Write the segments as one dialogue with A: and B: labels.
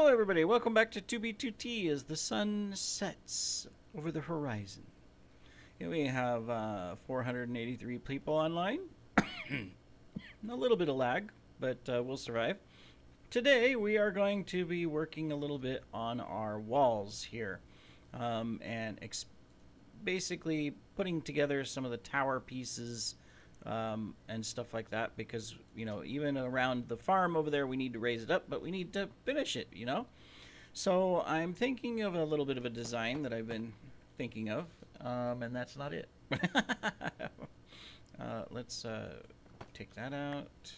A: Hello, everybody. Welcome back to 2B2T as the sun sets over the horizon. Here we have 483 people online. A little bit of lag, but we'll survive. Today, we are going to be working a little bit on our walls here and basically putting together some of the tower pieces and stuff like that, because even around the farm over there we need to raise it up, but we need to finish it. So I'm thinking of a little bit of a design that I've been thinking of, and that's not it. Let's take that out,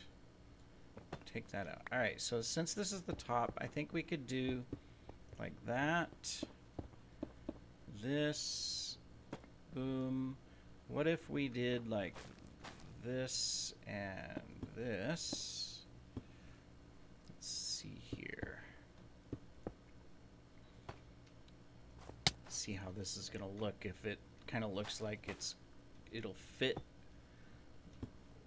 A: take that out. All right, so since this is the top, I think we could do like that, this, boom. What if we did like this and this? Let's see here. See how this is gonna look. If it kind of looks like it'll fit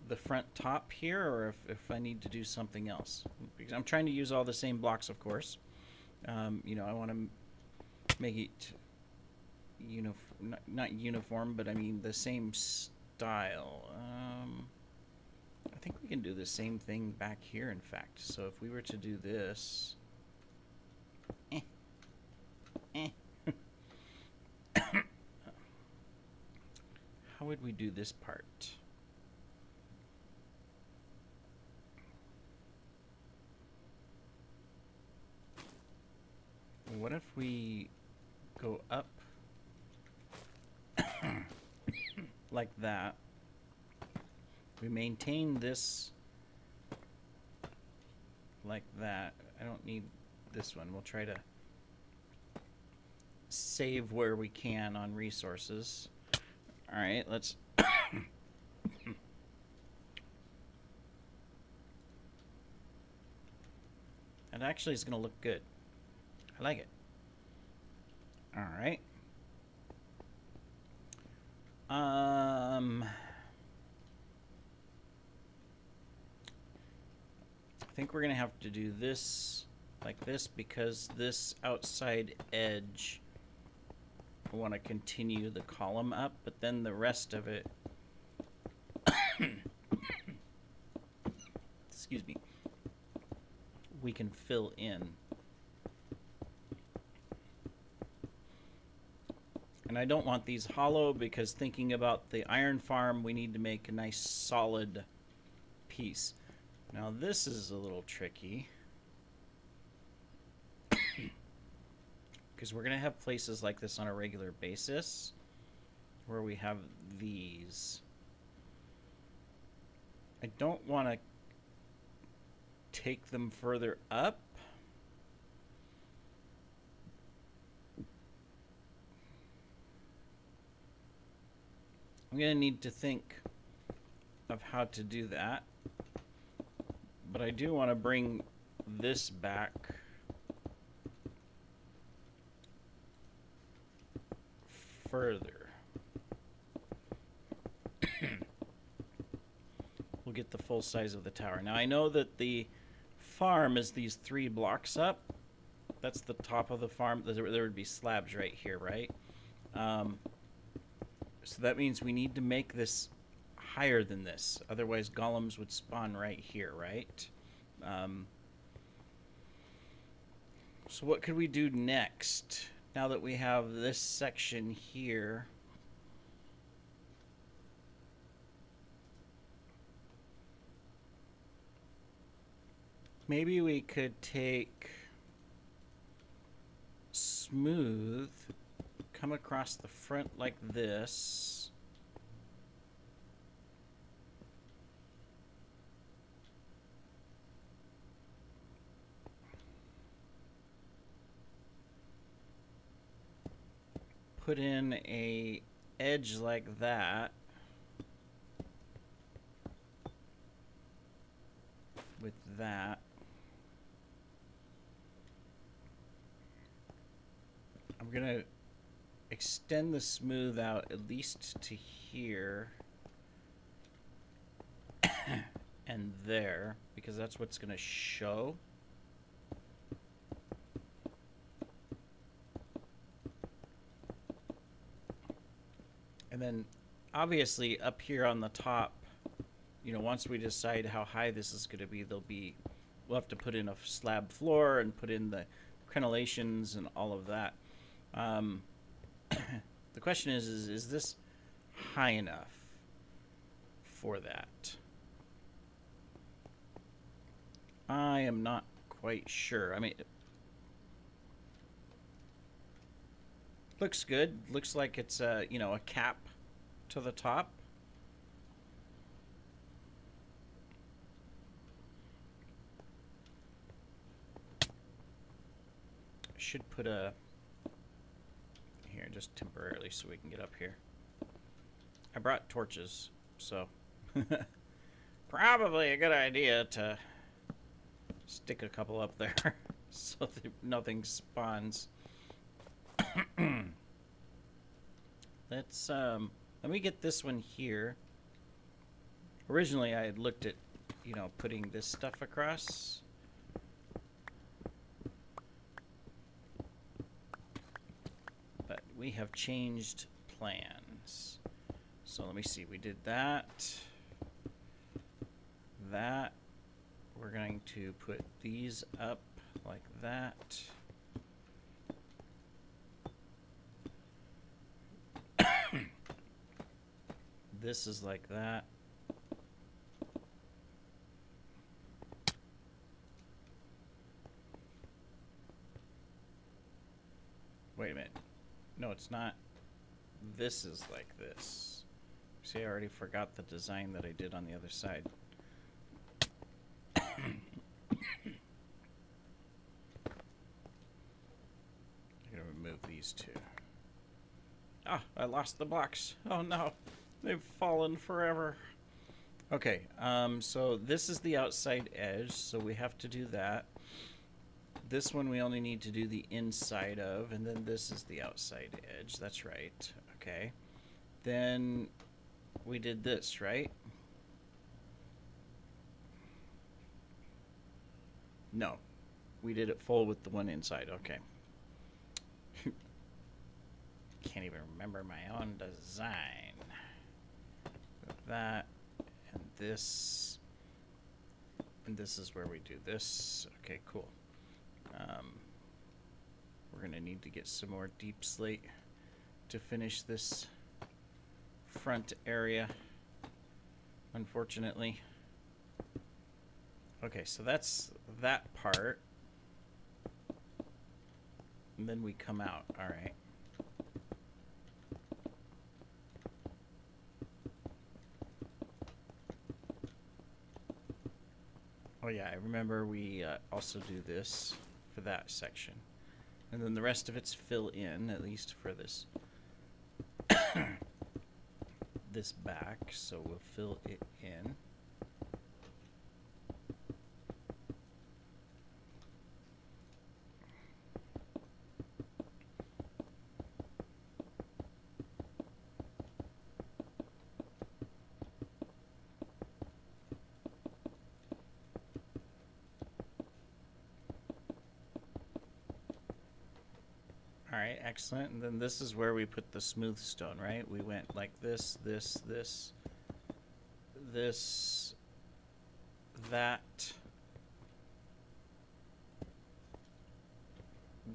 A: the front top here, or if I need to do something else. Because I'm trying to use all the same blocks, of course. I want to make it not uniform, but I mean the same style. I think we can do the same thing back here, in fact. So if we were to do this, how would we do this part? What if we go up like that? We maintain this like that. I don't need this one. We'll try to save where we can on resources. All right, let's that actually is going to look good. I like it. All right. I think we're going to have to do this like this, because this outside edge, I want to continue the column up, but then the rest of it excuse me, we can fill in. And I don't want these hollow, because thinking about the iron farm, we need to make a nice solid piece. Now this is a little tricky, because we're going to have places like this on a regular basis where we have these. I don't want to take them further up. I'm going to need to think of how to do that. But I do want to bring this back further. We'll get the full size of the tower. Now I know that the farm is these 3 blocks up. That's the top of the farm. There would be slabs right here, right? So that means we need to make this higher than this. Otherwise, golems would spawn right here, right? So what could we do next, now that we have this section here? Maybe we could take smooth, come across the front like this. Put in a edge like that with that. I'm gonna extend the smooth out at least to here and there, because that's what's gonna show. then obviously up here on the top, once we decide how high this is going to be, we'll have to put in a slab floor and put in the crenellations and all of that. The question is this high enough for that? I am not quite sure. I mean, looks good. Looks like it's a cap to the top. Should put a here just temporarily so we can get up here. I brought torches, so probably a good idea to stick a couple up there so that nothing spawns. Let me get this one here. Originally I had looked at putting this stuff across. But we have changed plans. So let me see, we did that. We're going to put these up like that. This is like that. Wait a minute. No, it's not. This is like this. See, I already forgot the design that I did on the other side. I'm gonna remove these two. Ah, I lost the blocks. Oh no, they've fallen forever. Okay, so this is the outside edge, so we have to do that. This one we only need to do the inside of, and then this is the outside edge. That's right. Okay. Then we did this, right? No. We did it full with the one inside. Okay. Can't even remember my own design. That and this. And this is where we do this. Okay, cool. We're going to need to get some more deep slate to finish this front area, unfortunately. Okay, so that's that part. And then we come out. All right. Oh yeah, I remember we also do this for that section. And then the rest of it's fill in, at least for this this back, so we'll fill it in. Alright, excellent. And then this is where we put the smooth stone, right? We went like this, this, this, this, that,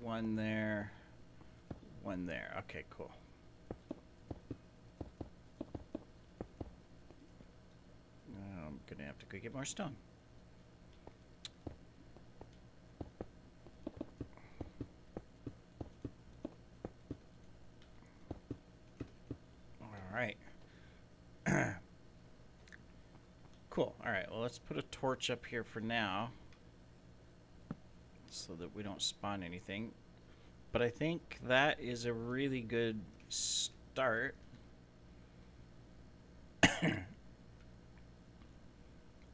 A: one there, one there. Okay, cool. I'm gonna have to go get more stone. Alright. Cool. Alright, well, let's put a torch up here for now so that we don't spawn anything. But I think that is a really good start. And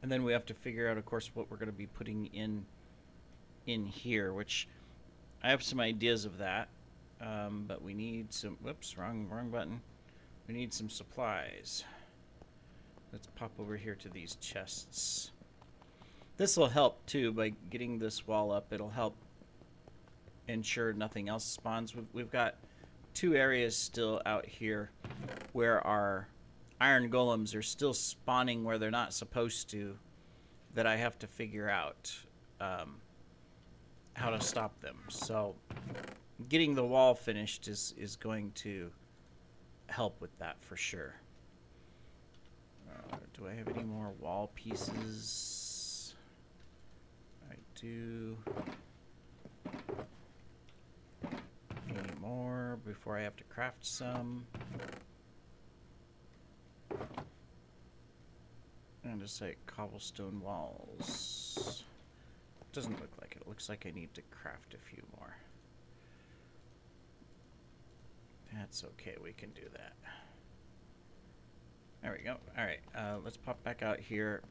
A: then we have to figure out, of course, what we're going to be putting in here, which I have some ideas of that. But we need some, whoops, wrong button. We need some supplies. Let's pop over here to these chests. This will help too by getting this wall up. It'll help ensure nothing else spawns. We've got two areas still out here where our iron golems are still spawning where they're not supposed to, that I have to figure out how to stop them. So getting the wall finished is going to help with that for sure. Do I have any more wall pieces? I do. Any more before I have to craft some? And just like cobblestone walls. Doesn't look like it. It looks like I need to craft a few more. That's okay, we can do that. There we go. Alright, let's pop back out here.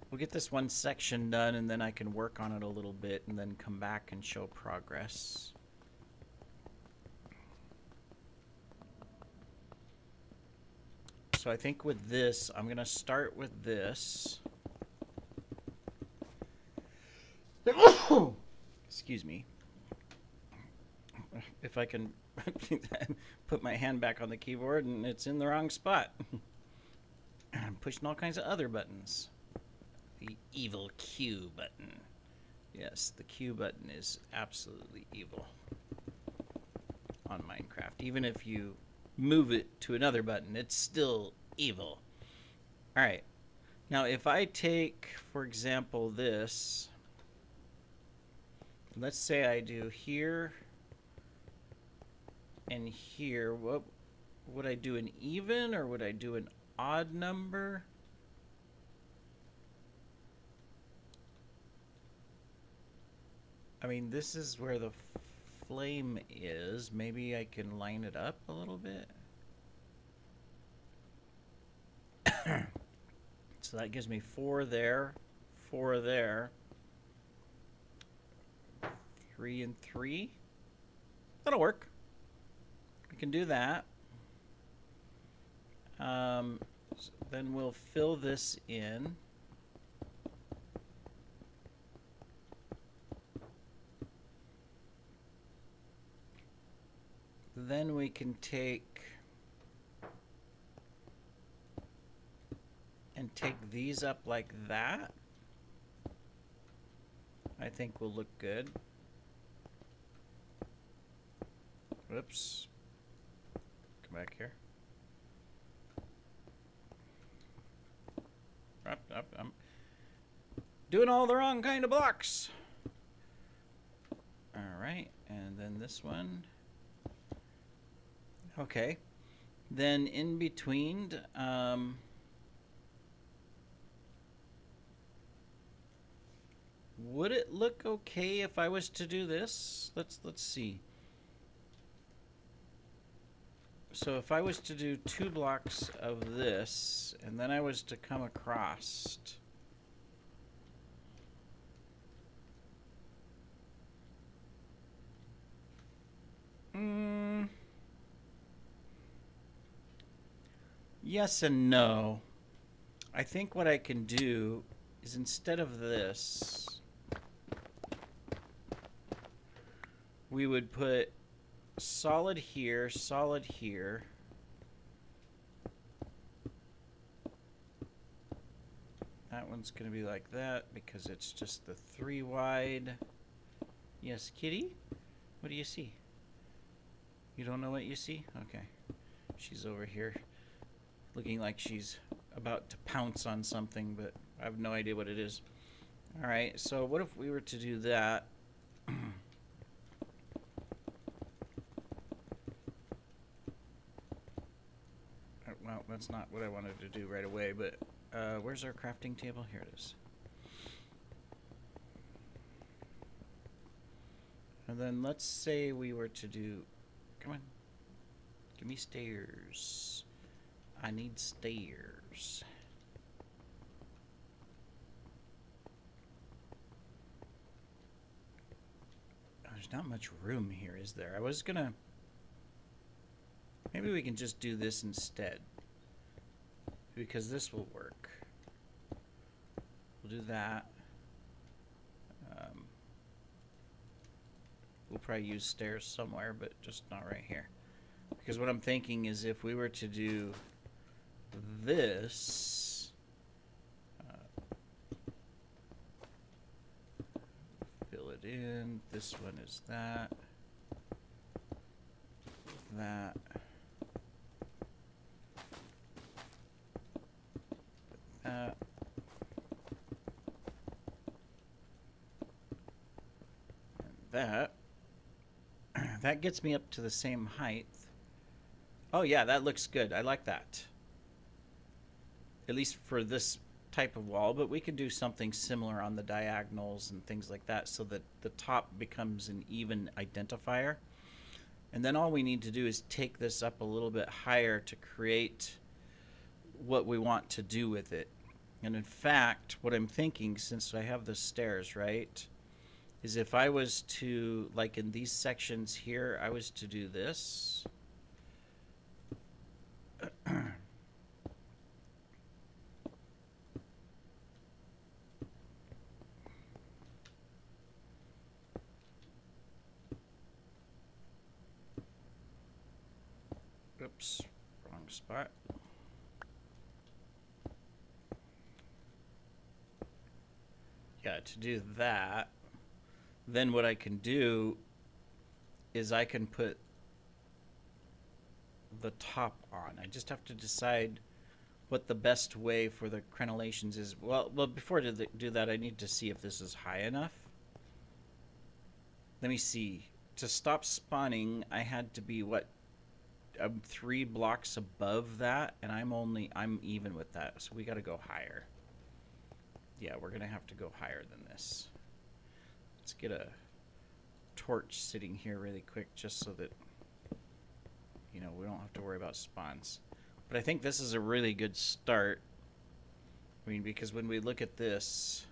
A: We'll get this one section done, and then I can work on it a little bit, and then come back and show progress. So I think with this, I'm going to start with this. Excuse me. If I can put my hand back on the keyboard and it's in the wrong spot. I'm pushing all kinds of other buttons. The evil Q button. Yes, the Q button is absolutely evil on Minecraft. Even if you move it to another button, it's still evil. Alright. Now if I take, for example, this. Let's say I do here and here. What would I do, an even or would I do an odd number? I mean, this is where the flame is. Maybe I can line it up a little bit. So that gives me 4 there, 4 there, 3 and 3. That'll work. We can do that. So then we'll fill this in. Then we can take and take these up like that. I think will look good. Whoops. Come back here. Up. I'm doing all the wrong kind of blocks. Alright, and then this one. Okay. Then in between, would it look okay if I was to do this? Let's see. So if I was to do 2 blocks of this, and then I was to come across. Yes and no. I think what I can do is instead of this, we would put solid here, solid here. That one's going to be like that because it's just the 3 wide. Yes, kitty? What do you see? You don't know what you see? Okay. She's over here looking like she's about to pounce on something, but I have no idea what it is. Alright, so what if we were to do that? Well, that's not what I wanted to do right away, but where's our crafting table? Here it is. And then let's say we were to do, come on, give me stairs. I need stairs. There's not much room here, is there? I was gonna, maybe we can just do this instead, because this will work. We'll do that. We'll probably use stairs somewhere, but just not right here. because what I'm thinking is if we were to do this, fill it in. This one is that, that, that, and that. That gets me up to the same height. Oh yeah, that looks good. I like that. At least for this type of wall, but we could do something similar on the diagonals and things like that so that the top becomes an even identifier. And then all we need to do is take this up a little bit higher to create what we want to do with it. And in fact, what I'm thinking, since I have the stairs, right, is if I was to, like in these sections here, I was to do this. Oops, wrong spot. Yeah, to do that, then what I can do is I can put the top on. I just have to decide what the best way for the crenellations is. Well, before I do that, I need to see if this is high enough. Let me see. To stop spawning, I had to be, what, 3 blocks above that, and I'm even with that, so we got to go higher. Yeah, we're gonna have to go higher than this. Let's get a torch sitting here really quick, just so that, you know, we don't have to worry about spawns. But I think this is a really good start. I mean, because when we look at this,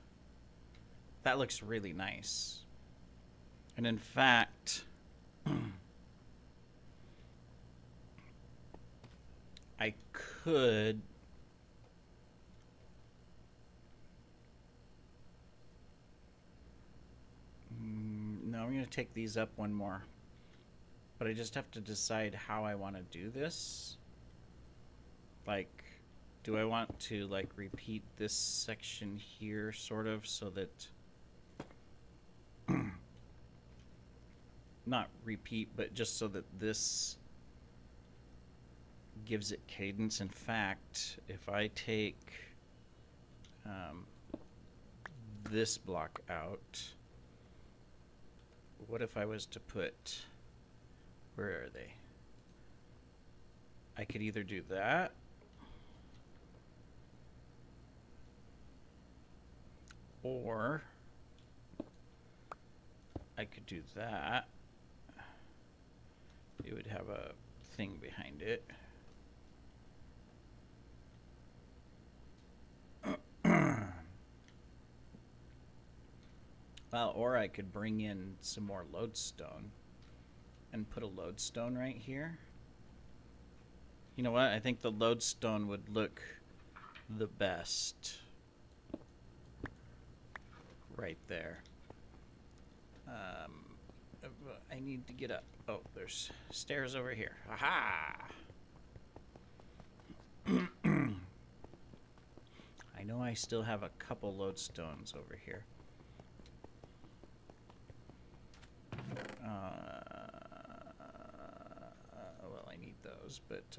A: that looks really nice. And in fact, I could no, I'm going to take these up one more. But I just have to decide how I want to do this. Like, do I want to, like, repeat this section here, sort of, so that... not repeat, but just so that this gives it cadence. In fact, if I take this block out, what if I was to put, where are they? I could either do that, or I could do that. It would have a thing behind it. Well, or I could bring in some more lodestone and put a lodestone right here. You know what? I think the lodestone would look the best right there. I need to get up. Oh, there's stairs over here. Aha! I know I still have a couple lodestones over here. Well, I need those, but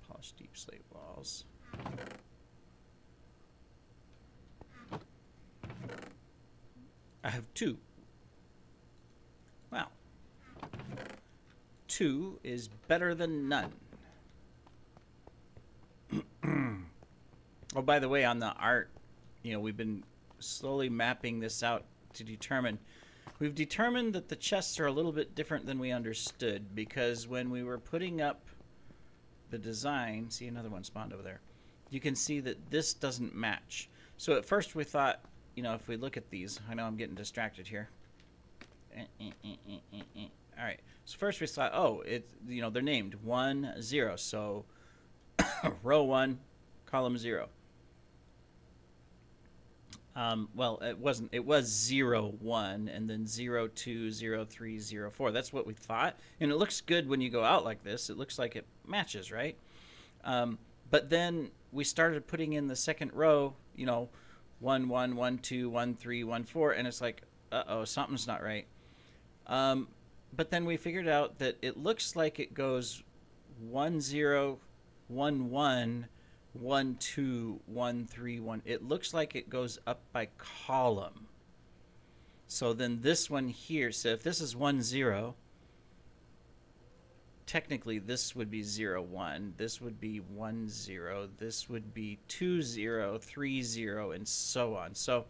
A: polished deep slate walls. I have 2. Wow. 2 is better than none. Oh, by the way, on the art, you know, we've been slowly mapping this out to determine. We've determined that the chests are a little bit different than we understood, because when we were putting up the design, see, another one spawned over there, you can see that this doesn't match. So at first we thought, you know, if we look at these, I know I'm getting distracted here. All right. So first we thought, oh, it's, you know, they're named 1, 0. So row 1, column 0. Well, it wasn't. It was 0, 1, and then 0, 2, 0, 3, 0, 4. That's what we thought, and it looks good when you go out like this. It looks like it matches, right? Um, but then we started putting in the second row. 1, 1, 1, 2, 1, 3, 1, 4, and it's like, uh-oh, something's not right. Um, but then we figured out that it looks like it goes 1, 0, 1, 1, 1, 2, 1, 3, 1. It looks like it goes up by column. So then this one here, so if this is 1, 0, technically this would be 0, 1. This would be 1, 0. This would be 2, 0, 3, 0, and so on. So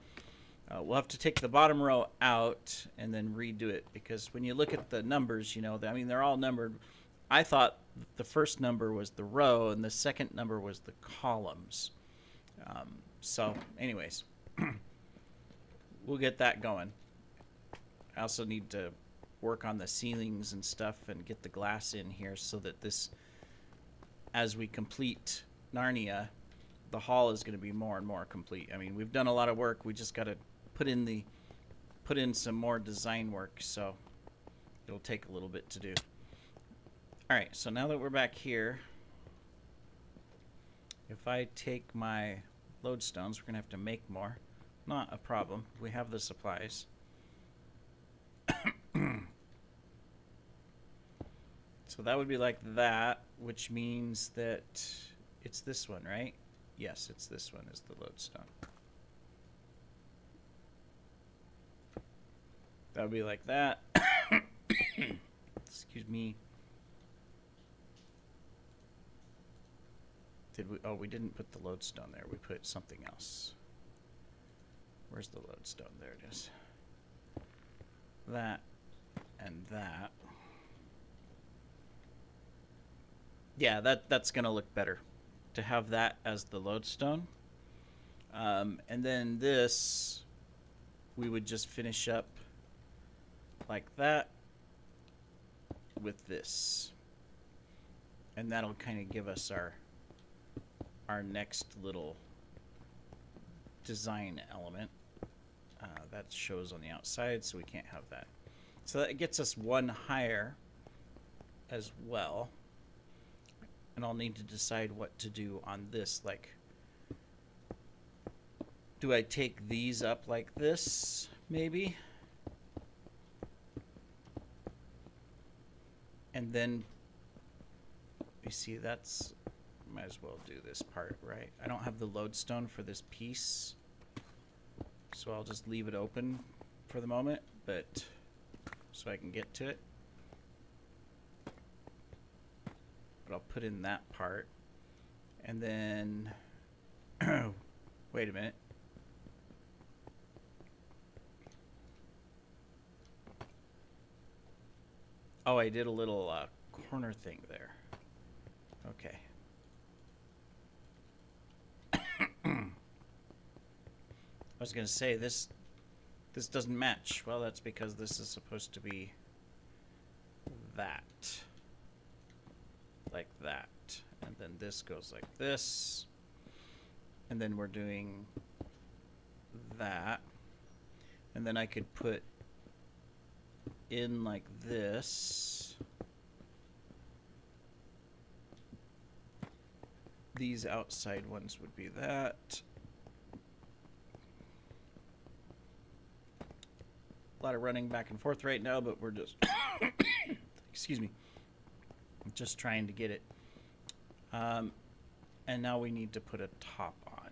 A: we'll have to take the bottom row out and then redo it, because when you look at the numbers, they're all numbered. I thought the first number was the row and the second number was the columns. So anyways, we'll get that going. I also need to work on the ceilings and stuff and get the glass in here so that this, as we complete Narnia, the hall is going to be more and more complete. I mean, we've done a lot of work. We just got to put in some more design work, so it'll take a little bit to do. All right, so now that we're back here, if I take my lodestones, we're going to have to make more. Not a problem. We have the supplies. So that would be like that, which means that it's this one, right? Yes, it's this one is the lodestone. That would be like that. Excuse me. We didn't put the lodestone there. We put something else. Where's the lodestone? There it is. That and that. Yeah, that's going to look better to have that as the lodestone. And then this, we would just finish up like that with this. And that'll kind of give us our next little design element. That shows on the outside, so we can't have that. So that gets us one higher as well. And I'll need to decide what to do on this. Like, do I take these up like this, maybe? And then, you see, that's, might as well do this part, right? I don't have the lodestone for this piece, so I'll just leave it open for the moment, but so I can get to it. But I'll put in that part, and then wait a minute. Oh, I did a little corner thing there. Okay. I was gonna say this doesn't match. Well, that's because this is supposed to be that. Like that, and then this goes like this, and then we're doing that, and then I could put in like this. These outside ones would be that. A lot of running back and forth right now, but we're just excuse me, just trying to get it. And now we need to put a top on.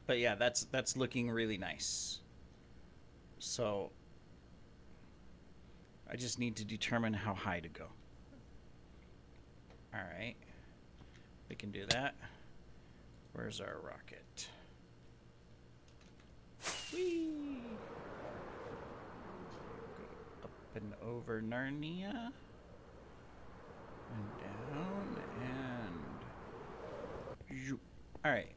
A: But yeah, that's looking really nice. So I just need to determine how high to go. All right, we can do that. Where's our rocket? Whee! And over Narnia, and down, and all right.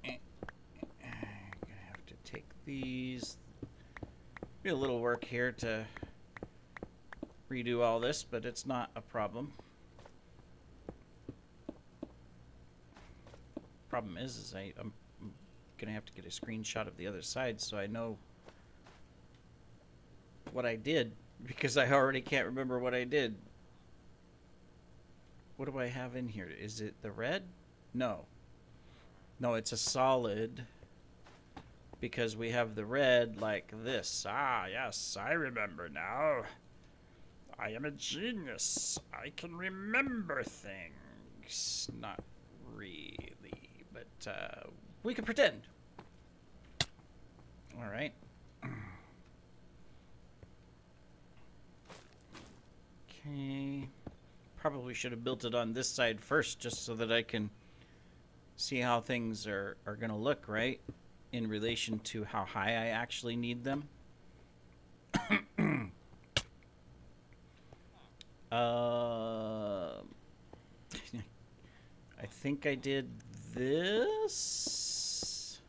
A: Gonna have to take these. Be a little work here to redo all this, but it's not a problem. Problem is I'm gonna have to get a screenshot of the other side so I know what I did, because I already can't remember what I did. What do I have in here? Is it the red? No. No, it's a solid, because we have the red like this. Ah, yes, I remember now. I am a genius. I can remember things. Not really, but we can pretend. All right. Okay. Probably should have built it on this side first, just so that I can see how things are going to look, right? In relation to how high I actually need them. I think I did this,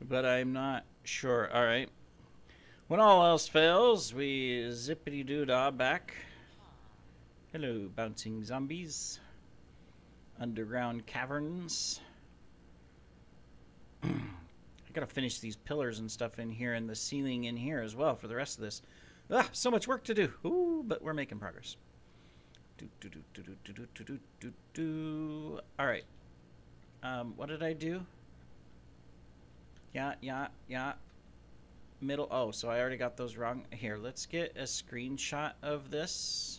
A: but I'm not sure. All right. When all else fails, we zippity-doo-dah back. Hello, bouncing zombies. Underground caverns. I gotta finish these pillars and stuff in here, and the ceiling in here as well for the rest of this. Ah, so much work to do. Ooh, but we're making progress. All right. What did I do? Yeah. Middle. Oh, so I already got those wrong. Here, let's get a screenshot of this.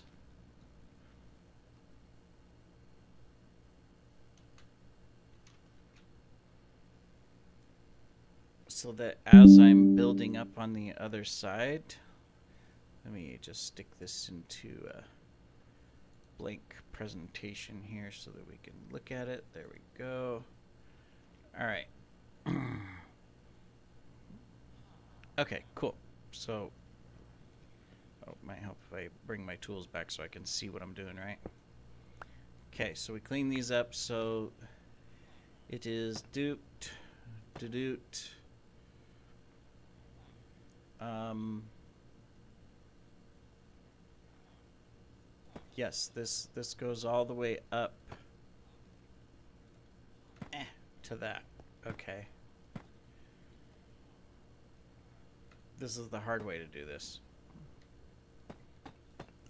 A: So that as I'm building up on the other side, let me just stick this into a blank presentation here so that we can look at it. There we go. All right. Okay, cool. So, it might help if I bring my tools back so I can see what I'm doing, right? Okay, so we clean these up so it is duped, deduped. Yes, this goes all the way up to that. Okay. This is the hard way to do this.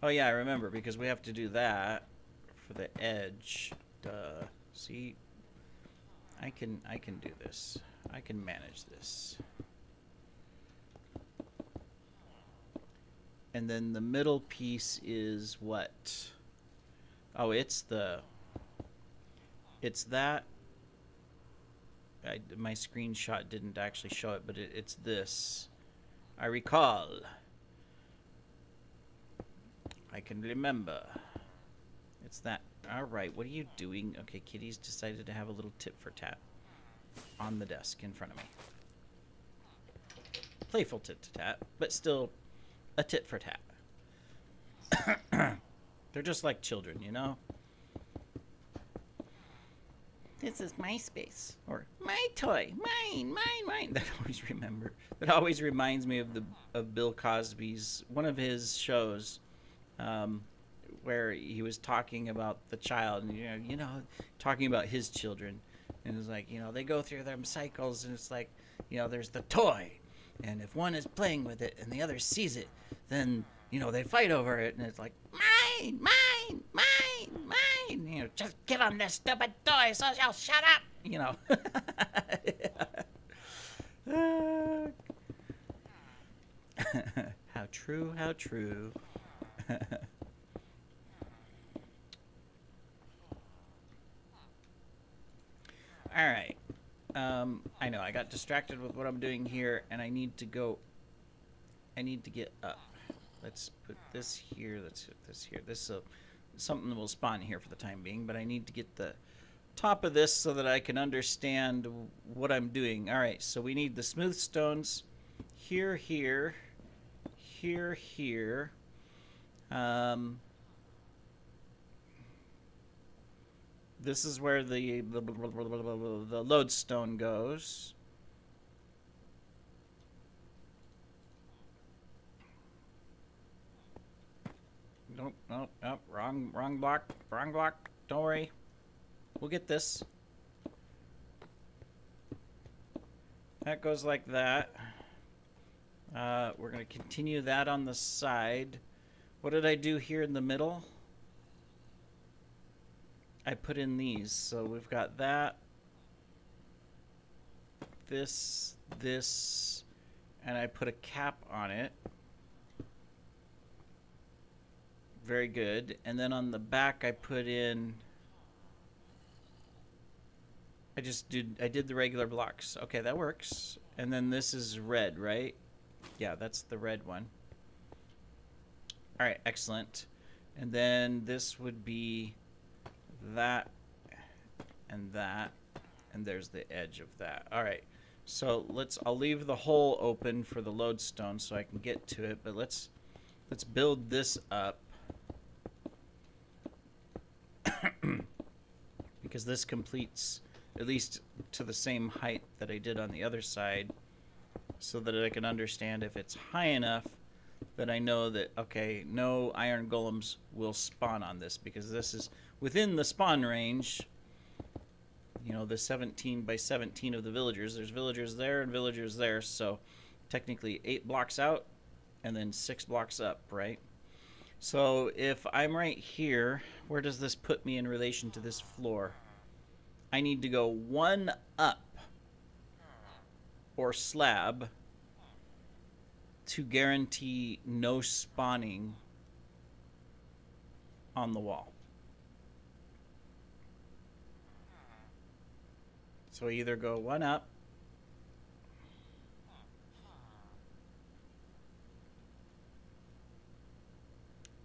A: Oh yeah, I remember, because we have to do that for the edge. Duh. See? I can do this. I can manage this. And then the middle piece is what? Oh, it's that. My screenshot didn't actually show it, but it's this. I recall. I can remember. It's that. All right, what are you doing? Okay, Kitty's decided to have a little tit for tat on the desk in front of me. Playful tit to tat, but still a tit for tat. They're just like children, you know? This is my space. Or my toy. Mine. That always reminds me of Bill Cosby's, one of his shows, where he was talking about the child, and talking about his children. And it's like, they go through them cycles, and it's like, there's the toy. And if one is playing with it and the other sees it, then, they fight over it, and it's like, mine. Just give him this stupid toy so he'll shut up. How true. All right. I know I got distracted with what I'm doing here, and I need to get up. Let's put this here. Let's put this here. This is something that will spawn here for the time being, but I need to get the top of this so that I can understand what I'm doing. All right, so we need the smooth stones here. This is where the lodestone goes. Nope, nope, nope. Wrong block. Wrong block. Don't worry. We'll get this. That goes like that. We're going to continue that on the side. What did I do here in the middle? I put in these. So we've got that, this, and I put a cap on it. Very good. And then on the back I put in, I did the regular blocks. Okay, that works. And then this is red, right? Yeah, that's the red one. All right, excellent. And then this would be that, and there's the edge of that. All right, so I'll leave the hole open for the lodestone so I can get to it, but let's build this up. Because this completes at least to the same height that I did on the other side, so that I can understand if it's high enough that I know that, okay, no iron golems will spawn on this, because this is within the spawn range. You know, the 17 by 17 of the villagers. There's villagers there and villagers there, so technically 8 blocks out and then 6 blocks up, right? So if I'm right here, where does this put me in relation to this floor? I need to go 1 up, or slab, to guarantee no spawning on the wall. So either go 1 up,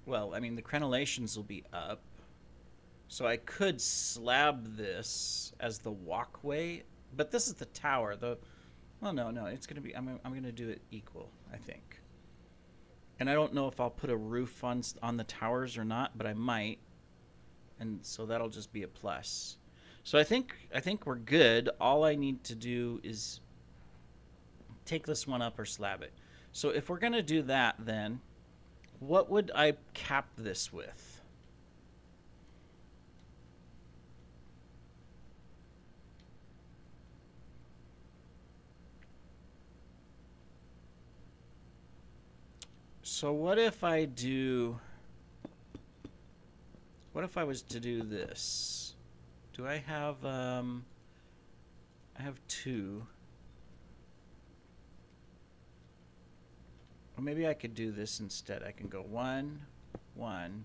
A: well, I mean, the crenellations will be up, so I could slab this as the walkway, but this is the tower. Well, no, it's gonna be, I'm gonna do it equal, I think. And I don't know if I'll put a roof on the towers or not, but I might, and so that'll just be a plus. So I think we're good. All I need to do is take this one up or slab it. So if we're gonna do that, then what would I cap this with? So what if I was to do this? Do I have, I have 2. Or maybe I could do this instead. I can go 1, 1.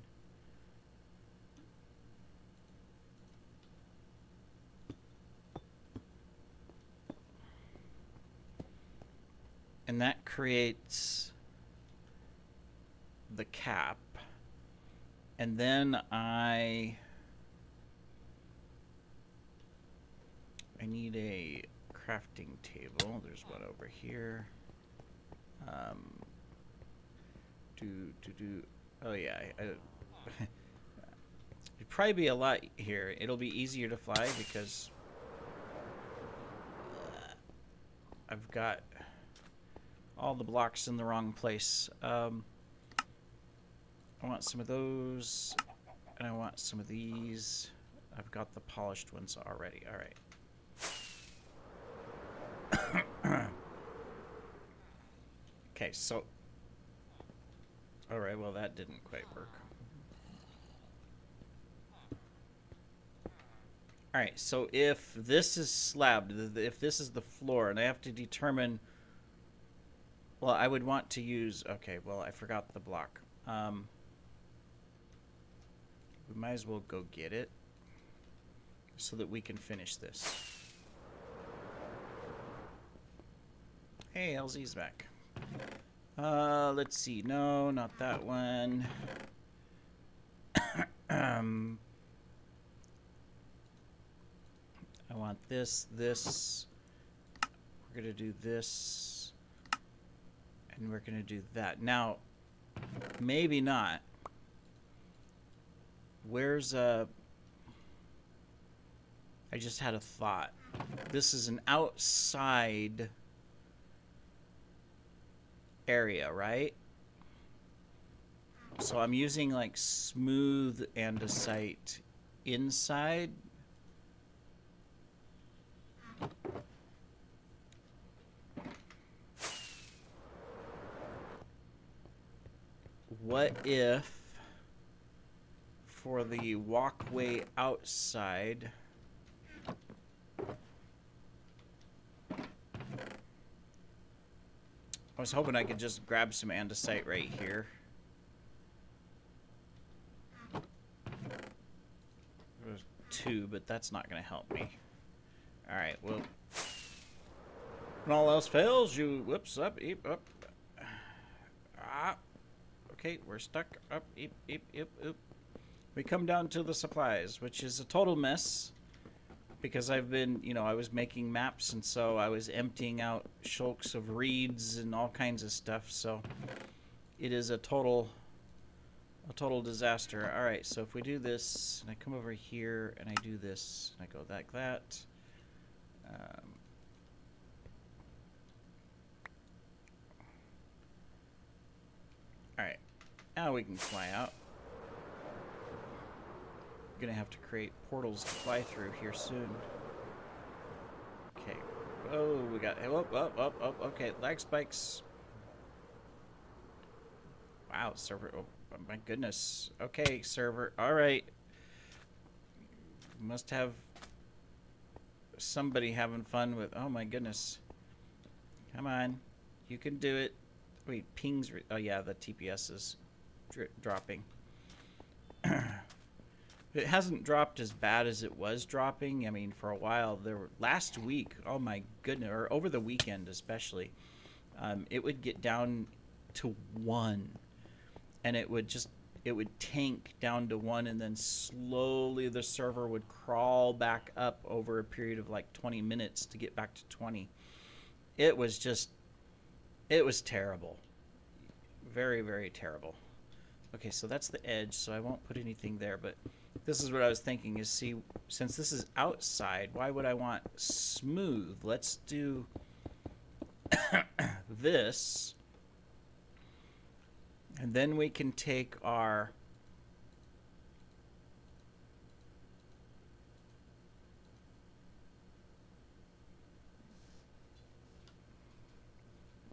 A: And that creates the cap. And then I need a crafting table. There's one over here. Oh yeah, it'd probably be a lot here. It'll be easier to fly because I've got all the blocks in the wrong place. I want some of those, and I want some of these. I've got the polished ones already. All right. Okay, so, all right, well, that didn't quite work. All right, so if this is slabbed, if this is the floor, and I have to determine, well, I would want to use, okay, well, I forgot the block. We might as well go get it so that we can finish this. Hey, LZ's back. Let's see. No, not that one. I want this. We're going to do this. And we're going to do that. Now, maybe not. Where's I just had a thought. This is an outside area, right? So I'm using like smooth andesite inside. What if for the walkway outside, I was hoping I could just grab some andesite right here. There's 2, but that's not going to help me. Alright, well, when all else fails, you whoops up, eep, up. Ah, okay, we're stuck. Up, eep, eep, eep, oop. We come down to the supplies, which is a total mess because I've been, I was making maps, and so I was emptying out shulks of reeds and all kinds of stuff. So it is a total disaster. All right, so if we do this, and I come over here, and I do this, and I go like that. All right, now we can fly out. We're gonna have to create portals to fly through here soon. Okay. Oh, we got up. Okay, lag spikes. Wow, server. Oh my goodness. Okay, server. All right. Must have somebody having fun with. Oh my goodness. Come on, you can do it. Wait, pings. Oh yeah, the TPS is dropping. It hasn't dropped as bad as it was dropping. I mean, for a while last week. Oh my goodness, or over the weekend especially, it would get down to 1, and it would tank down to 1, and then slowly the server would crawl back up over a period of like 20 minutes to get back to 20. It was terrible. Very, very terrible. Okay, so that's the edge, so I won't put anything there, but this is what I was thinking is, see, since this is outside, why would I want smooth? Let's do this, and then we can take our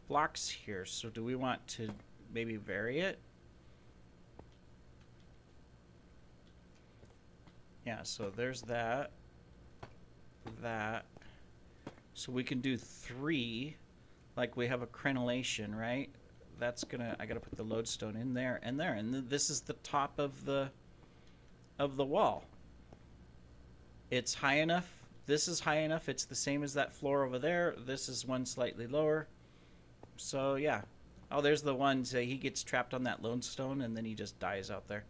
A: blocks here. So do we want to maybe vary it? Yeah, so there's that. So we can do 3, like we have a crenellation, right? That's gonna, I gotta put the lodestone in there and there, and this is the top of the wall. It's high enough. This is high enough. It's the same as that floor over there. This is one slightly lower. So yeah. Oh, there's the one. Say he gets trapped on that lodestone and then he just dies out there.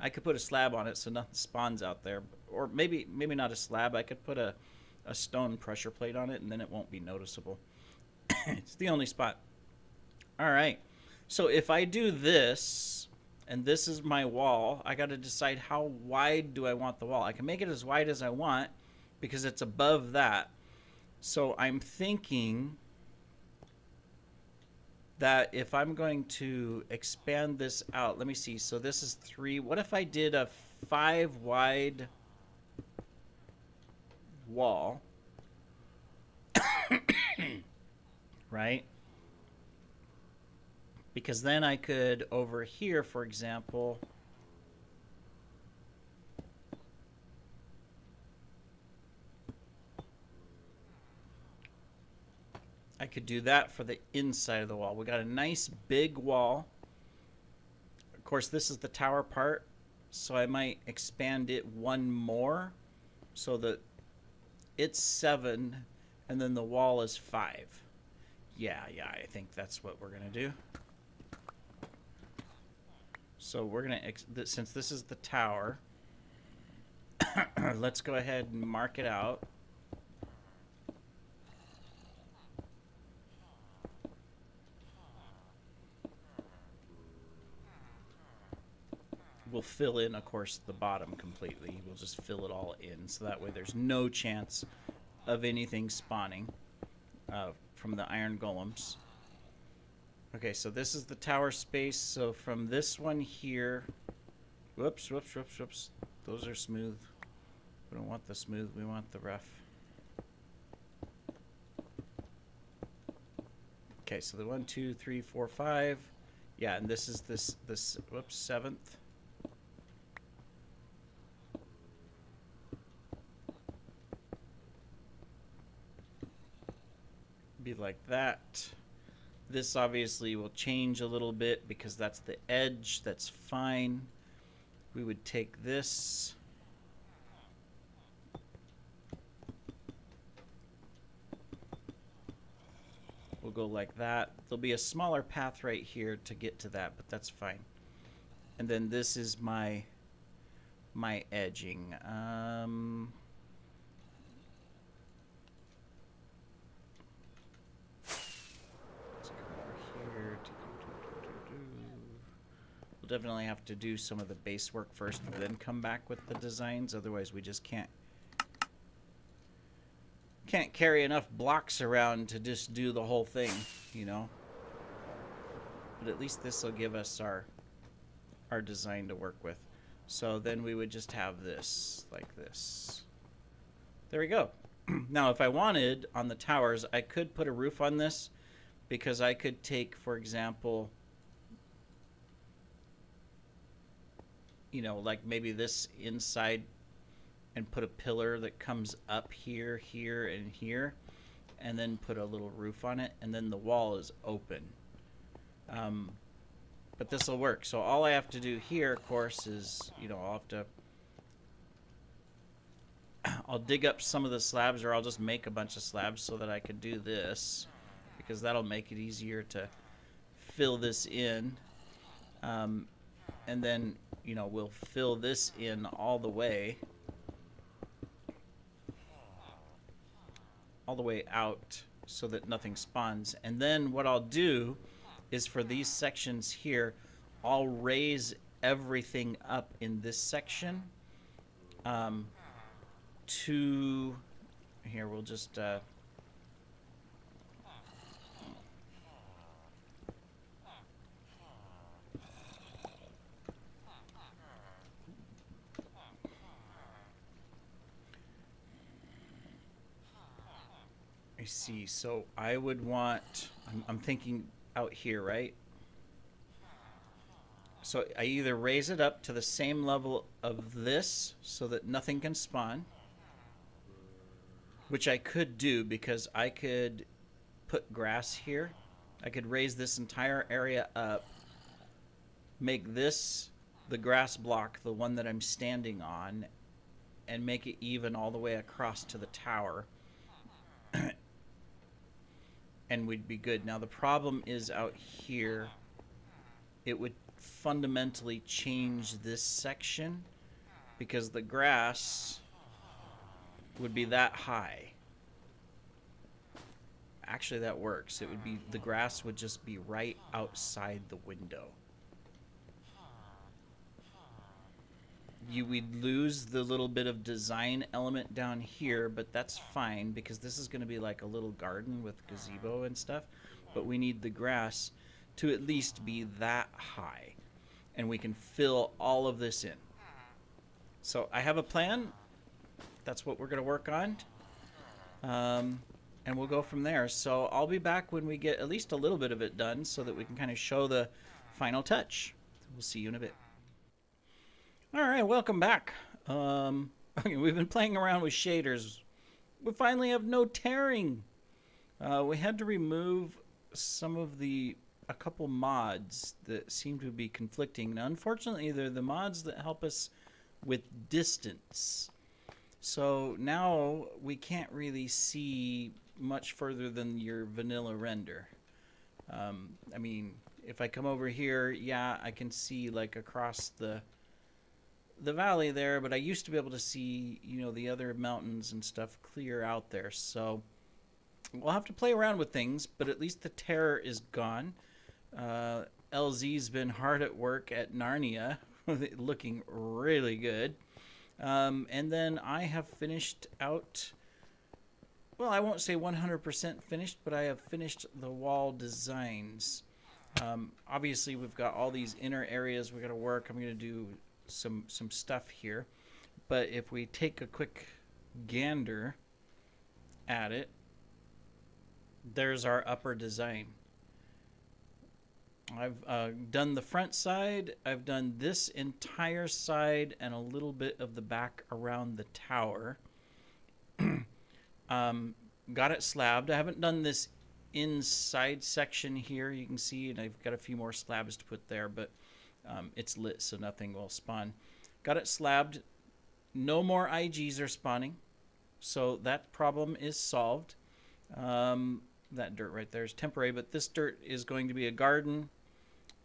A: I could put a slab on it so nothing spawns out there, or maybe not a slab. I could put a stone pressure plate on it, and then it won't be noticeable. It's the only spot. All right. So if I do this, and this is my wall, I got to decide how wide do I want the wall. I can make it as wide as I want because it's above that. So I'm thinking that if I'm going to expand this out, let me see. So this is 3. What if I did a 5 wide wall? Right? Because then I could, over here, for example, I could do that for the inside of the wall. We got a nice big wall. Of course, this is the tower part, so I might expand it 1 more so that it's 7 and then the wall is 5. Yeah, I think that's what we're gonna do. So we're gonna, since this is the tower, let's go ahead and mark it out. We'll fill in, of course, the bottom completely. We'll just fill it all in, so that way there's no chance of anything spawning from the iron golems. Okay, so this is the tower space. So from this one here, whoops, whoops, whoops, whoops. Those are smooth. We don't want the smooth, we want the rough. Okay, so the 1, 2, 3, 4, 5. Yeah, and this is this whoops, 7th. Be like that. This obviously will change a little bit because that's the edge. That's fine. We would take this. We'll go like that. There'll be a smaller path right here to get to that, but that's fine. And then this is my edging. Let's come over here. We'll definitely have to do some of the base work first and then come back with the designs. Otherwise, we just can't carry enough blocks around to just do the whole thing, you know. But at least this will give us our design to work with. So then we would just have this like this. There we go. Now if I wanted on the towers, I could put a roof on this, because I could take, for example, you know, like maybe this inside and put a pillar that comes up here, here, and here, and then put a little roof on it, and then the wall is open. But this will work. So all I have to do here, of course, is, you know, I'll dig up some of the slabs, or I'll just make a bunch of slabs so that I can do this, because that'll make it easier to fill this in. And then, you know, we'll fill this in all the way out so that nothing spawns. And then what I'll do is, for these sections here, I'll raise everything up in this section to here. We'll just I see. So I would want, I'm thinking out here, right? So I either raise it up to the same level of this so that nothing can spawn, which I could do because I could put grass here. I could raise this entire area up, make this the grass block, the one that I'm standing on, and make it even all the way across to the tower. And we'd be good. Now the problem is out here, it would fundamentally change this section because the grass would be that high. Actually, that works. It would be, the grass would just be right outside the window. We'd lose the little bit of design element down here, but that's fine because this is going to be like a little garden with gazebo and stuff. But we need the grass to at least be that high, and we can fill all of this in. So I have a plan. That's what we're going to work on. And we'll go from there. So I'll be back when we get at least a little bit of it done so that we can kind of show the final touch. We'll see you in a bit. All right, welcome back. Okay, we've been playing around with shaders. We finally have no tearing. We had to remove some of a couple mods that seem to be conflicting. Now, unfortunately, they're the mods that help us with distance. So now we can't really see much further than your vanilla render. I mean, if I come over here, yeah, I can see like across the valley there, but I used to be able to see, you know, the other mountains and stuff clear out there. So we'll have to play around with things, but at least the terror is gone. LZ's been hard at work at Narnia, looking really good. And then I have finished out, well, I won't say 100% finished, but I have finished the wall designs. Obviously, we've got all these inner areas we got to work. I'm going to do some stuff here. But if we take a quick gander at it, there's our upper design. I've done the front side. I've done this entire side and a little bit of the back around the tower. Got it slabbed. I haven't done this inside section here. You can see, and I've got a few more slabs to put there, but it's lit, so nothing will spawn. Got it slabbed. No more IGs are spawning, so that problem is solved. That dirt right there is temporary, but this dirt is going to be a garden.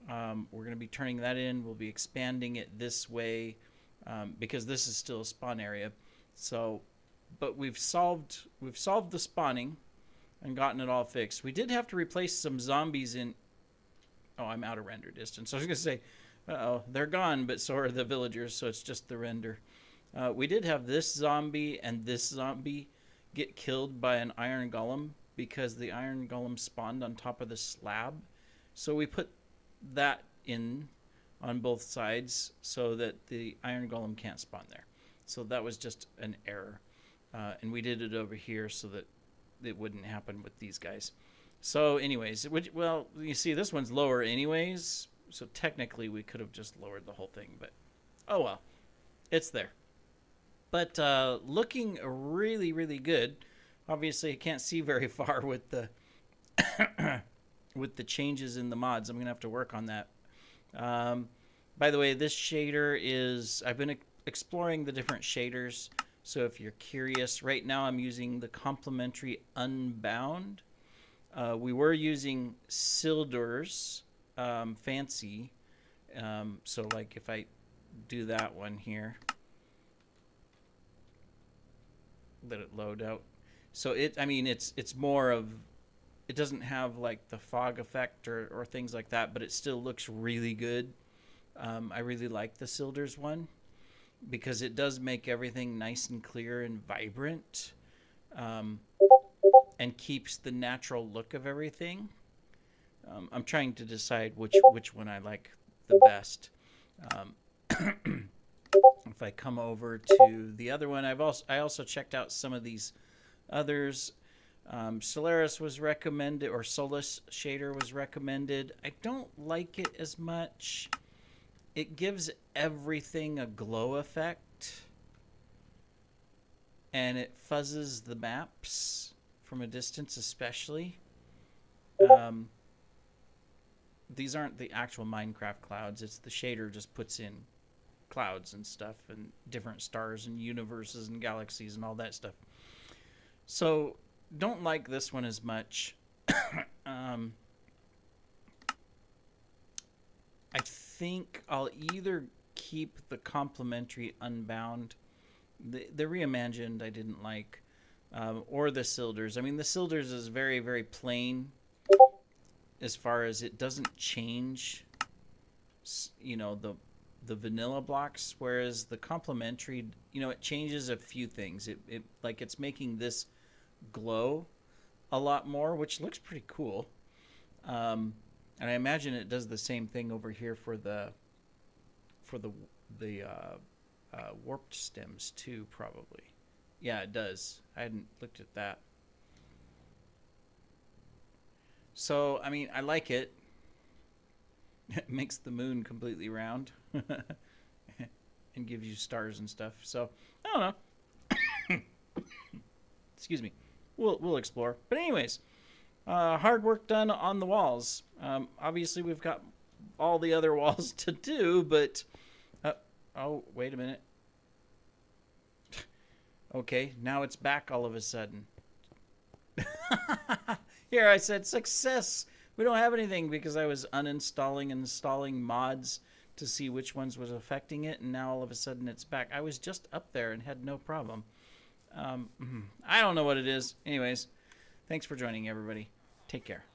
A: We're going to be turning that in. We'll be expanding it this way because this is still a spawn area. So, but we've solved the spawning and gotten it all fixed. We did have to replace some zombies in. Oh, I'm out of render distance. I was going to say, they're gone, but so are the villagers. So it's just the render. We did have this zombie and this zombie get killed by an iron golem because the iron golem spawned on top of the slab. So we put that in on both sides so that the iron golem can't spawn there. So that was just an error. And we did it over here so that it wouldn't happen with these guys. So anyways, well, you see this one's lower anyways. So technically we could have just lowered the whole thing, but oh well, it's there. But looking really, really good. Obviously, I can't see very far with the with the changes in the mods. I'm going to have to work on that. By the way, this shader is... I've been exploring the different shaders. So if you're curious, right now I'm using the complementary Unbound. We were using Sildur's Fancy. So like if I do that one here... let it load out. So it's more of, it doesn't have like the fog effect or things like that, but it still looks really good. I really like the Sildur's one because it does make everything nice and clear and vibrant, and keeps the natural look of everything. I'm trying to decide which one I like the best. If I come over to the other one, I also checked out some of these others. Solaris was recommended, or Solus shader was recommended. I don't like it as much. It gives everything a glow effect, and it fuzzes the maps from a distance especially. These aren't the actual Minecraft clouds. It's the shader just puts in clouds and stuff and different stars and universes and galaxies and all that stuff. So don't like this one as much. I think I'll either keep the complementary Unbound, the reimagined I didn't like, or the Sildur's. I mean, the Sildur's is very, very plain as far as it doesn't change, you know, the vanilla blocks, whereas the complementary, you know, it changes a few things. It like it's making this glow a lot more, which looks pretty cool. And I imagine it does the same thing over here for the warped stems too, probably. Yeah, it does. I hadn't looked at that. So, I mean, I like it. It makes the moon completely round and gives you stars and stuff. So, I don't know. Excuse me. We'll explore. But anyways, hard work done on the walls. Obviously, we've got all the other walls to do, but... oh, wait a minute. Okay, now it's back all of a sudden. Here, I said success. We don't have anything because I was uninstalling and installing mods to see which ones was affecting it, and now all of a sudden it's back. I was just up there and had no problem. I don't know what it is. Anyways, thanks for joining, everybody. Take care.